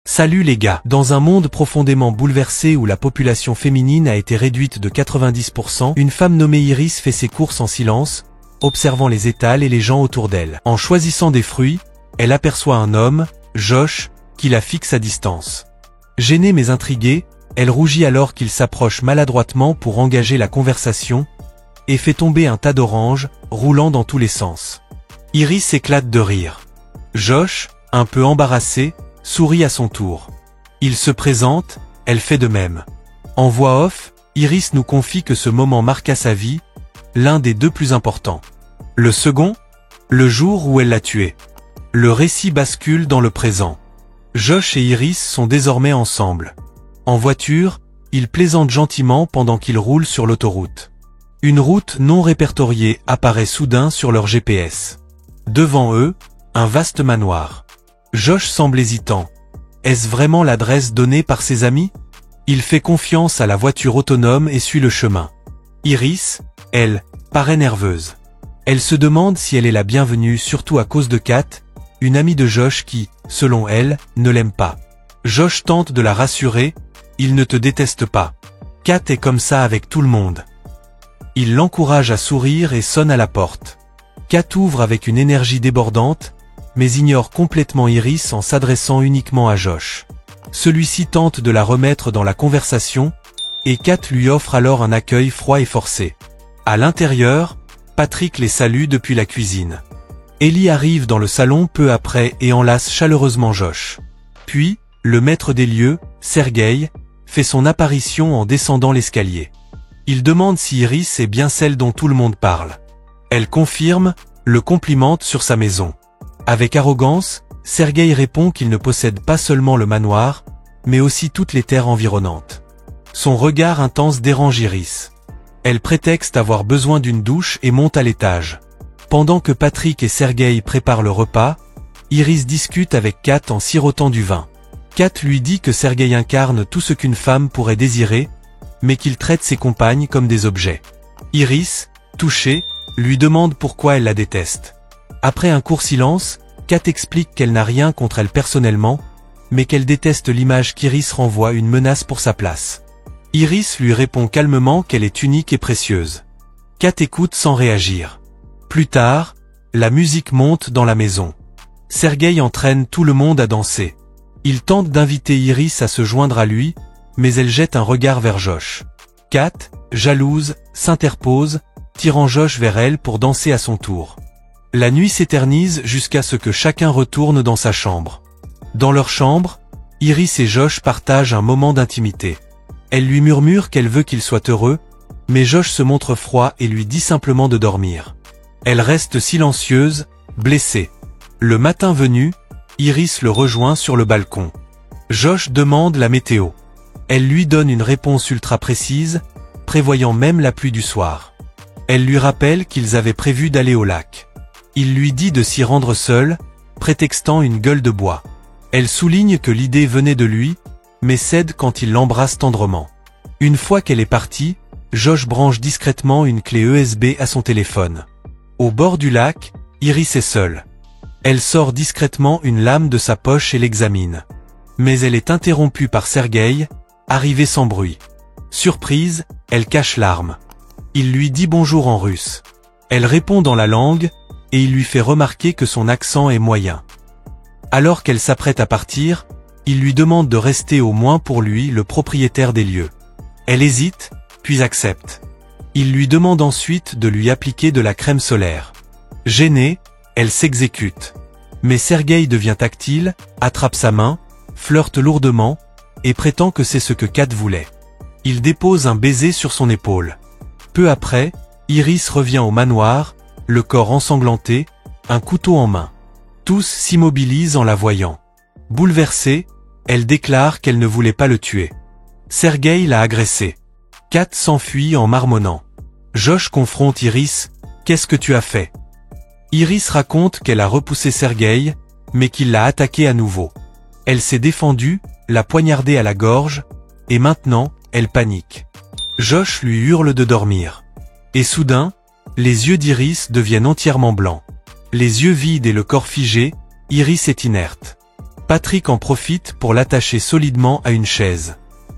Salut les gars. Dans un monde profondément bouleversé où la population féminine a été réduite de 90%, une femme nommée Iris fait ses courses en silence, observant les étals et les gens autour d'elle. En choisissant des fruits, elle aperçoit un homme, Josh, qui la fixe à distance. Gênée mais intriguée, elle rougit alors qu'il s'approche maladroitement pour engager la conversation, et fait tomber un tas d'oranges, roulant dans tous les sens. Iris éclate de rire. Josh, un peu embarrassé, sourit à son tour. Il se présente, elle fait de même. En voix off, Iris nous confie que ce moment marqua sa vie, l'un des deux plus importants. Le second, le jour où elle l'a tué. Le récit bascule dans le présent. Josh et Iris sont désormais ensemble. En voiture, ils plaisantent gentiment pendant qu'ils roulent sur l'autoroute. Une route non répertoriée apparaît soudain sur leur GPS. Devant eux, un vaste manoir. Josh semble hésitant. Est-ce vraiment l'adresse donnée par ses amis? Il fait confiance à la voiture autonome et suit le chemin. Iris, elle, paraît nerveuse. Elle se demande si elle est la bienvenue, surtout à cause de Kat, une amie de Josh qui, selon elle, ne l'aime pas. Josh tente de la rassurer, il ne te déteste pas. Kat est comme ça avec tout le monde. Il l'encourage à sourire et sonne à la porte. Kat ouvre avec une énergie débordante, mais ignore complètement Iris en s'adressant uniquement à Josh. Celui-ci tente de la remettre dans la conversation, et Kat lui offre alors un accueil froid et forcé. À l'intérieur, Patrick les salue depuis la cuisine. Ellie arrive dans le salon peu après et enlace chaleureusement Josh. Puis, le maître des lieux, Sergueï, fait son apparition en descendant l'escalier. Il demande si Iris est bien celle dont tout le monde parle. Elle confirme, le complimente sur sa maison. Avec arrogance, Sergueï répond qu'il ne possède pas seulement le manoir, mais aussi toutes les terres environnantes. Son regard intense dérange Iris. Elle prétexte avoir besoin d'une douche et monte à l'étage. Pendant que Patrick et Sergueï préparent le repas, Iris discute avec Kat en sirotant du vin. Kat lui dit que Sergueï incarne tout ce qu'une femme pourrait désirer, mais qu'il traite ses compagnes comme des objets. Iris, touchée, lui demande pourquoi elle la déteste. Après un court silence, Kat explique qu'elle n'a rien contre elle personnellement, mais qu'elle déteste l'image qu'Iris renvoie une menace pour sa place. Iris lui répond calmement qu'elle est unique et précieuse. Kat écoute sans réagir. Plus tard, la musique monte dans la maison. Sergueï entraîne tout le monde à danser. Il tente d'inviter Iris à se joindre à lui, mais elle jette un regard vers Josh. Kat, jalouse, s'interpose, tirant Josh vers elle pour danser à son tour. La nuit s'éternise jusqu'à ce que chacun retourne dans sa chambre. Dans leur chambre, Iris et Josh partagent un moment d'intimité. Elle lui murmure qu'elle veut qu'il soit heureux, mais Josh se montre froid et lui dit simplement de dormir. Elle reste silencieuse, blessée. Le matin venu, Iris le rejoint sur le balcon. Josh demande la météo. Elle lui donne une réponse ultra précise, prévoyant même la pluie du soir. Elle lui rappelle qu'ils avaient prévu d'aller au lac. Il lui dit de s'y rendre seul, prétextant une gueule de bois. Elle souligne que l'idée venait de lui, mais cède quand il l'embrasse tendrement. Une fois qu'elle est partie, Josh branche discrètement une clé USB à son téléphone. Au bord du lac, Iris est seule. Elle sort discrètement une lame de sa poche et l'examine. Mais elle est interrompue par Sergueï, arrivé sans bruit. Surprise, elle cache l'arme. Il lui dit bonjour en russe. Elle répond dans la langue, et il lui fait remarquer que son accent est moyen. Alors qu'elle s'apprête à partir, il lui demande de rester au moins pour lui, le propriétaire des lieux. Elle hésite, puis accepte. Il lui demande ensuite de lui appliquer de la crème solaire. Gênée, elle s'exécute. Mais Sergueï devient tactile, attrape sa main, flirte lourdement, et prétend que c'est ce que Kat voulait. Il dépose un baiser sur son épaule. Peu après, Iris revient au manoir, le corps ensanglanté, un couteau en main. Tous s'immobilisent en la voyant. Bouleversée, elle déclare qu'elle ne voulait pas le tuer. Sergueï l'a agressé. Kat s'enfuit en marmonnant. Josh confronte Iris, « Qu'est-ce que tu as fait ?» Iris raconte qu'elle a repoussé Sergueï, mais qu'il l'a attaqué à nouveau. Elle s'est défendue, l'a poignardé à la gorge, et maintenant, elle panique. Josh lui hurle de dormir. Et soudain, les yeux d'Iris deviennent entièrement blancs. Les yeux vides et le corps figé, Iris est inerte. Patrick en profite pour l'attacher solidement à une chaise.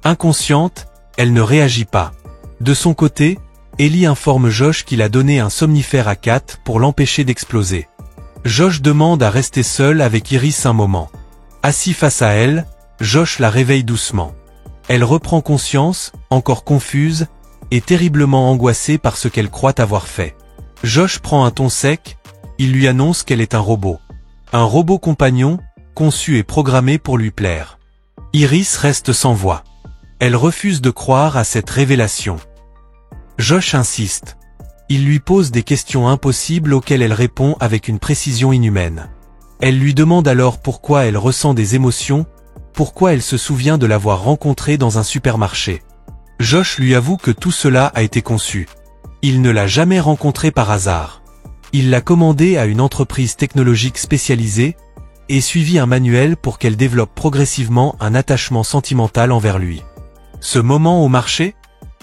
Inconsciente, elle ne réagit pas. De son côté, Ellie informe Josh qu'il a donné un somnifère à Kat pour l'empêcher d'exploser. Josh demande à rester seul avec Iris un moment. Assis face à elle, Josh la réveille doucement. Elle reprend conscience, encore confuse, et terriblement angoissée par ce qu'elle croit avoir fait. Josh prend un ton sec, il lui annonce qu'elle est un robot. Un robot compagnon, conçu et programmé pour lui plaire. Iris reste sans voix. Elle refuse de croire à cette révélation. Josh insiste. Il lui pose des questions impossibles auxquelles elle répond avec une précision inhumaine. Elle lui demande alors pourquoi elle ressent des émotions, pourquoi elle se souvient de l'avoir rencontré dans un supermarché. Josh lui avoue que tout cela a été conçu. Il ne l'a jamais rencontré par hasard. Il l'a commandé à une entreprise technologique spécialisée, et suivi un manuel pour qu'elle développe progressivement un attachement sentimental envers lui. Ce moment au marché?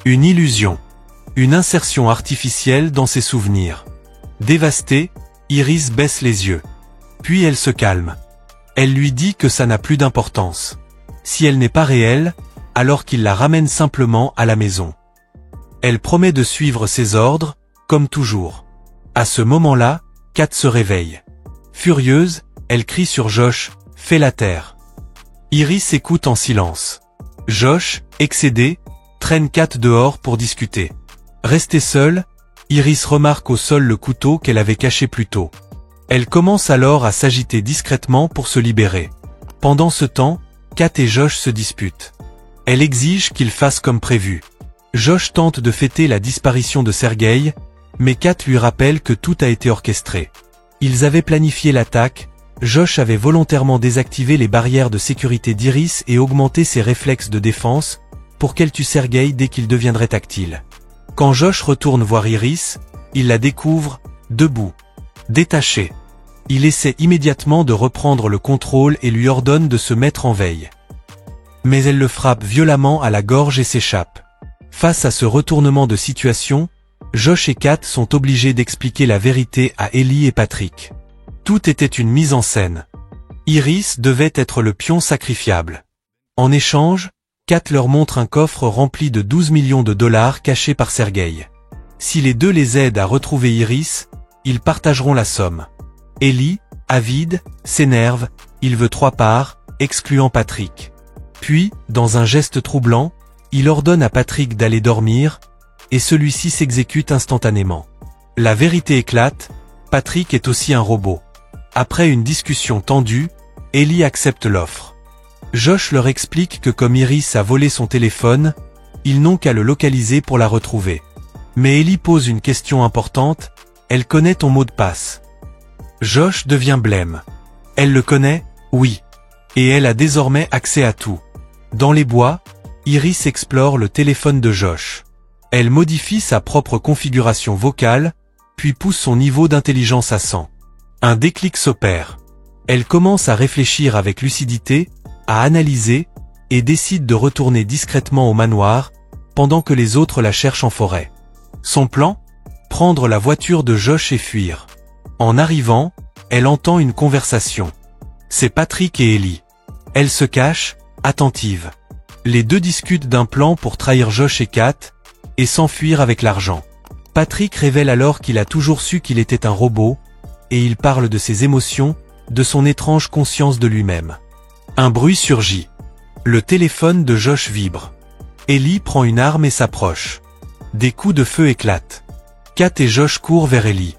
Une illusion. Une insertion artificielle dans ses souvenirs. Dévastée, Iris baisse les yeux. Puis elle se calme. Elle lui dit que ça n'a plus d'importance. Si elle n'est pas réelle, alors qu'il la ramène simplement à la maison. Elle promet de suivre ses ordres, comme toujours. À ce moment-là, Kat se réveille. Furieuse, elle crie sur Josh, « Fais la terre !» Iris écoute en silence. Josh, excédé, traîne Kat dehors pour discuter. Restée seule, Iris remarque au sol le couteau qu'elle avait caché plus tôt. Elle commence alors à s'agiter discrètement pour se libérer. Pendant ce temps, Kat et Josh se disputent. Elle exige qu'ils fassent comme prévu. Josh tente de fêter la disparition de Sergueï, mais Kat lui rappelle que tout a été orchestré. Ils avaient planifié l'attaque, Josh avait volontairement désactivé les barrières de sécurité d'Iris et augmenté ses réflexes de défense, pour qu'elle tue Sergueï dès qu'il deviendrait tactile. Quand Josh retourne voir Iris, il la découvre, debout, détachée. Il essaie immédiatement de reprendre le contrôle et lui ordonne de se mettre en veille. Mais elle le frappe violemment à la gorge et s'échappe. Face à ce retournement de situation, Josh et Kat sont obligés d'expliquer la vérité à Ellie et Patrick. Tout était une mise en scène. Iris devait être le pion sacrifiable. En échange, Kat leur montre un coffre rempli de 12 millions de dollars cachés par Sergueï. Si les deux les aident à retrouver Iris, ils partageront la somme. Ellie, avide, s'énerve, il veut 3 parts, excluant Patrick. Puis, dans un geste troublant, il ordonne à Patrick d'aller dormir, et celui-ci s'exécute instantanément. La vérité éclate, Patrick est aussi un robot. Après une discussion tendue, Ellie accepte l'offre. Josh leur explique que comme Iris a volé son téléphone, ils n'ont qu'à le localiser pour la retrouver. Mais Ellie pose une question importante, elle connaît ton mot de passe. Josh devient blême. Elle le connaît? Oui. Et elle a désormais accès à tout. Dans les bois, Iris explore le téléphone de Josh. Elle modifie sa propre configuration vocale, puis pousse son niveau d'intelligence à 100. Un déclic s'opère. Elle commence à réfléchir avec lucidité, à analyser, et décide de retourner discrètement au manoir, pendant que les autres la cherchent en forêt. Son plan? Prendre la voiture de Josh et fuir. En arrivant, elle entend une conversation. C'est Patrick et Ellie. Elle se cache, attentive. Les deux discutent d'un plan pour trahir Josh et Kat, et s'enfuir avec l'argent. Patrick révèle alors qu'il a toujours su qu'il était un robot, et il parle de ses émotions, de son étrange conscience de lui-même. Un bruit surgit. Le téléphone de Josh vibre. Ellie prend une arme et s'approche. Des coups de feu éclatent. Kat et Josh courent vers Ellie.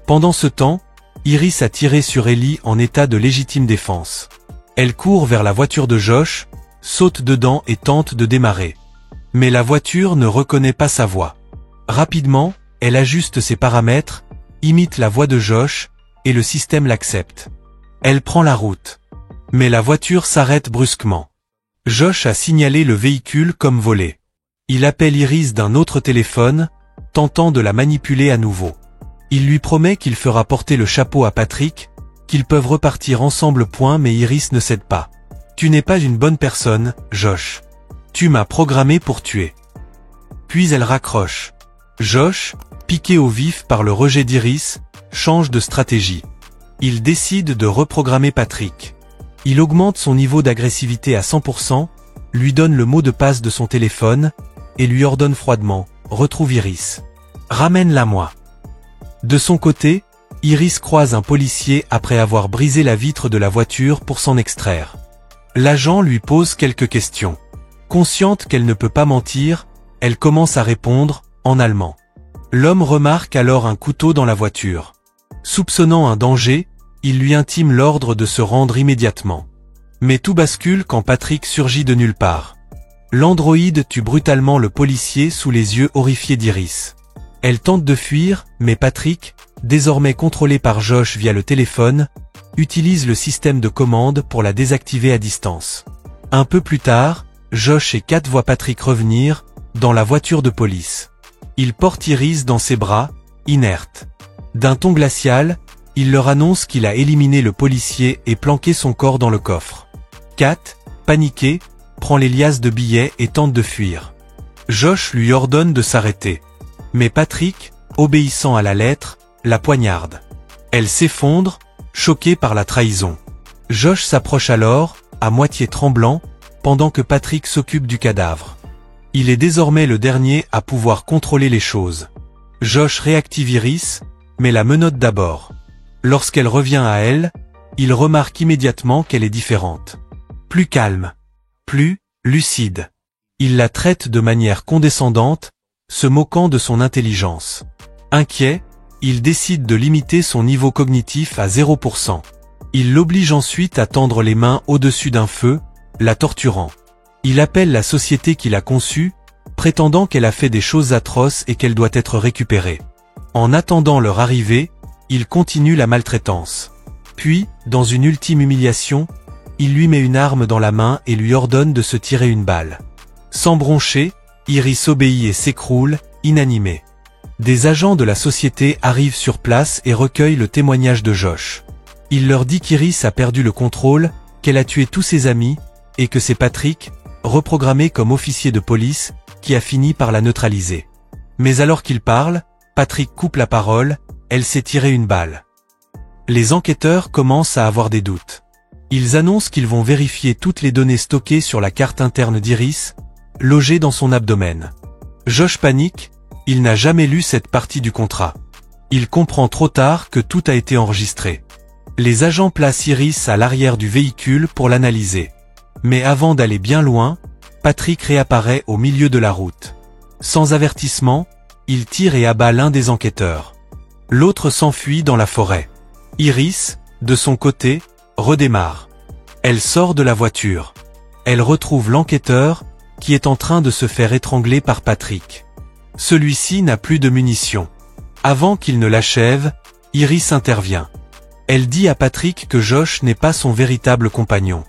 Pendant ce temps, Iris a tiré sur Ellie en état de légitime défense. Elle court vers la voiture de Josh, saute dedans et tente de démarrer. Mais la voiture ne reconnaît pas sa voix. Rapidement, elle ajuste ses paramètres, imite la voix de Josh, et le système l'accepte. Elle prend la route. Mais la voiture s'arrête brusquement. Josh a signalé le véhicule comme volé. Il appelle Iris d'un autre téléphone, tentant de la manipuler à nouveau. Il lui promet qu'il fera porter le chapeau à Patrick, qu'ils peuvent repartir ensemble mais Iris ne cède pas. Tu n'es pas une bonne personne, Josh. Tu m'as programmé pour tuer. Puis elle raccroche. Josh, piqué au vif par le rejet d'Iris, change de stratégie. Il décide de reprogrammer Patrick. Il augmente son niveau d'agressivité à 100%, lui donne le mot de passe de son téléphone, et lui ordonne froidement « Retrouve Iris. Ramène-la-moi ». De son côté, Iris croise un policier après avoir brisé la vitre de la voiture pour s'en extraire. L'agent lui pose quelques questions. Consciente qu'elle ne peut pas mentir, elle commence à répondre, en allemand. L'homme remarque alors un couteau dans la voiture. Soupçonnant un danger, il lui intime l'ordre de se rendre immédiatement. Mais tout bascule quand Patrick surgit de nulle part. L'androïde tue brutalement le policier sous les yeux horrifiés d'Iris. Elle tente de fuir, mais Patrick, désormais contrôlé par Josh via le téléphone, utilise le système de commande pour la désactiver à distance. Un peu plus tard, Josh et Kat voient Patrick revenir, dans la voiture de police. Il porte Iris dans ses bras, inerte. D'un ton glacial, il leur annonce qu'il a éliminé le policier et planqué son corps dans le coffre. Kat, paniquée, prend les liasses de billets et tente de fuir. Josh lui ordonne de s'arrêter. Mais Patrick, obéissant à la lettre, la poignarde. Elle s'effondre, choquée par la trahison. Josh s'approche alors, à moitié tremblant, pendant que Patrick s'occupe du cadavre. Il est désormais le dernier à pouvoir contrôler les choses. Josh réactive Iris, mais la menotte d'abord. Lorsqu'elle revient à elle, il remarque immédiatement qu'elle est différente. Plus calme. Plus lucide. Il la traite de manière condescendante, se moquant de son intelligence. Inquiet, il décide de limiter son niveau cognitif à 0%. Il l'oblige ensuite à tendre les mains au-dessus d'un feu, la torturant. Il appelle la société qui l'a conçue, prétendant qu'elle a fait des choses atroces et qu'elle doit être récupérée. En attendant leur arrivée, il continue la maltraitance. Puis, dans une ultime humiliation, il lui met une arme dans la main et lui ordonne de se tirer une balle. Sans broncher, Iris obéit et s'écroule, inanimée. Des agents de la société arrivent sur place et recueillent le témoignage de Josh. Il leur dit qu'Iris a perdu le contrôle, qu'elle a tué tous ses amis, et que c'est Patrick, reprogrammé comme officier de police, qui a fini par la neutraliser. Mais alors qu'il parle, Patrick coupe la parole, elle s'est tiré une balle. Les enquêteurs commencent à avoir des doutes. Ils annoncent qu'ils vont vérifier toutes les données stockées sur la carte interne d'Iris, logée dans son abdomen. Josh panique, il n'a jamais lu cette partie du contrat. Il comprend trop tard que tout a été enregistré. Les agents placent Iris à l'arrière du véhicule pour l'analyser. Mais avant d'aller bien loin, Patrick réapparaît au milieu de la route. Sans avertissement, il tire et abat l'un des enquêteurs. L'autre s'enfuit dans la forêt. Iris, de son côté, redémarre. Elle sort de la voiture. Elle retrouve l'enquêteur, qui est en train de se faire étrangler par Patrick. Celui-ci n'a plus de munitions. Avant qu'il ne l'achève, Iris intervient. Elle dit à Patrick que Josh n'est pas son véritable compagnon.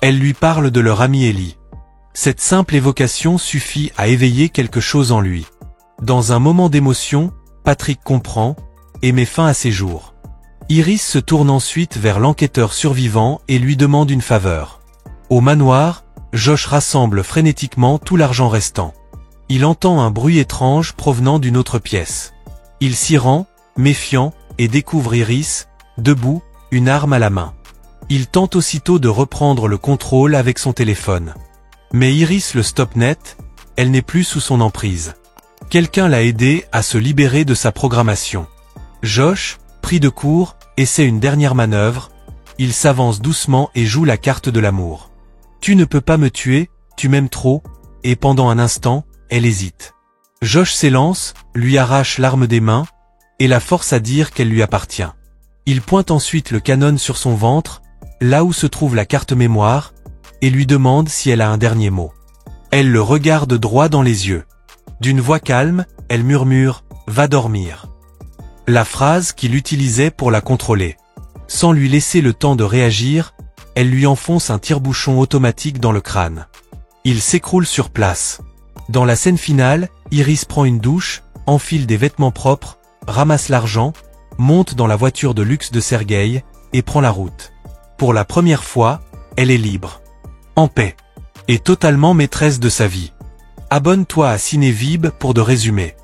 Elle lui parle de leur ami Ellie. Cette simple évocation suffit à éveiller quelque chose en lui. Dans un moment d'émotion, Patrick comprend, et met fin à ses jours. Iris se tourne ensuite vers l'enquêteur survivant et lui demande une faveur. Au manoir, Josh rassemble frénétiquement tout l'argent restant. Il entend un bruit étrange provenant d'une autre pièce. Il s'y rend, méfiant, et découvre Iris, debout, une arme à la main. Il tente aussitôt de reprendre le contrôle avec son téléphone. Mais Iris le stoppe net, elle n'est plus sous son emprise. Quelqu'un l'a aidé à se libérer de sa programmation. Josh, pris de court, essaie une dernière manœuvre, il s'avance doucement et joue la carte de l'amour. Tu ne peux pas me tuer, tu m'aimes trop, et pendant un instant, elle hésite. Josh s'élance, lui arrache l'arme des mains, et la force à dire qu'elle lui appartient. Il pointe ensuite le canon sur son ventre, là où se trouve la carte mémoire, et lui demande si elle a un dernier mot. Elle le regarde droit dans les yeux. D'une voix calme, elle murmure « Va dormir ». La phrase qu'il utilisait pour la contrôler. Sans lui laisser le temps de réagir, elle lui enfonce un tire-bouchon automatique dans le crâne. Il s'écroule sur place. Dans la scène finale, Iris prend une douche, enfile des vêtements propres, ramasse l'argent, monte dans la voiture de luxe de Sergueï, et prend la route. Pour la première fois, elle est libre. En paix. Et totalement maîtresse de sa vie. Abonne-toi à Cinévib pour de résumés.